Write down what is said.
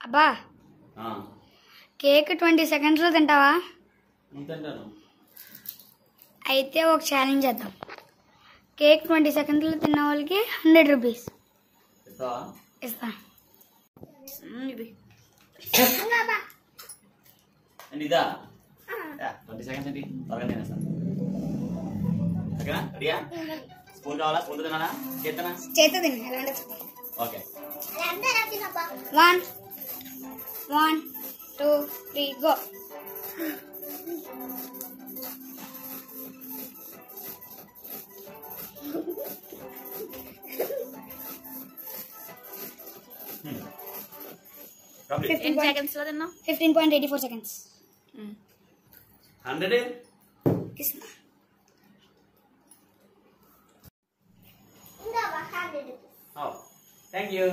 అబ్బా కేక్ 20 సెకండ్స్లో తింటావా? తింటాను. అయితే ఒక ఛాలెంజ్ చేద్దాం. కేక్ 20 సెకండ్స్లో తిన్న వాళ్ళకి 100 రూపీస్ ఇస్తా. ఇదా 20 సెకండ్స్ ఏంటి? త్వరగా తినేస్తాను. ఓకేనా? రెడీయా? స్పూన్ కావాలా? స్పూన్ తినాలా? చేతనా? చేత తిన్నా. Okay. 1 2 3 go. Complete. 15.84 seconds. 100. Oh, thank you.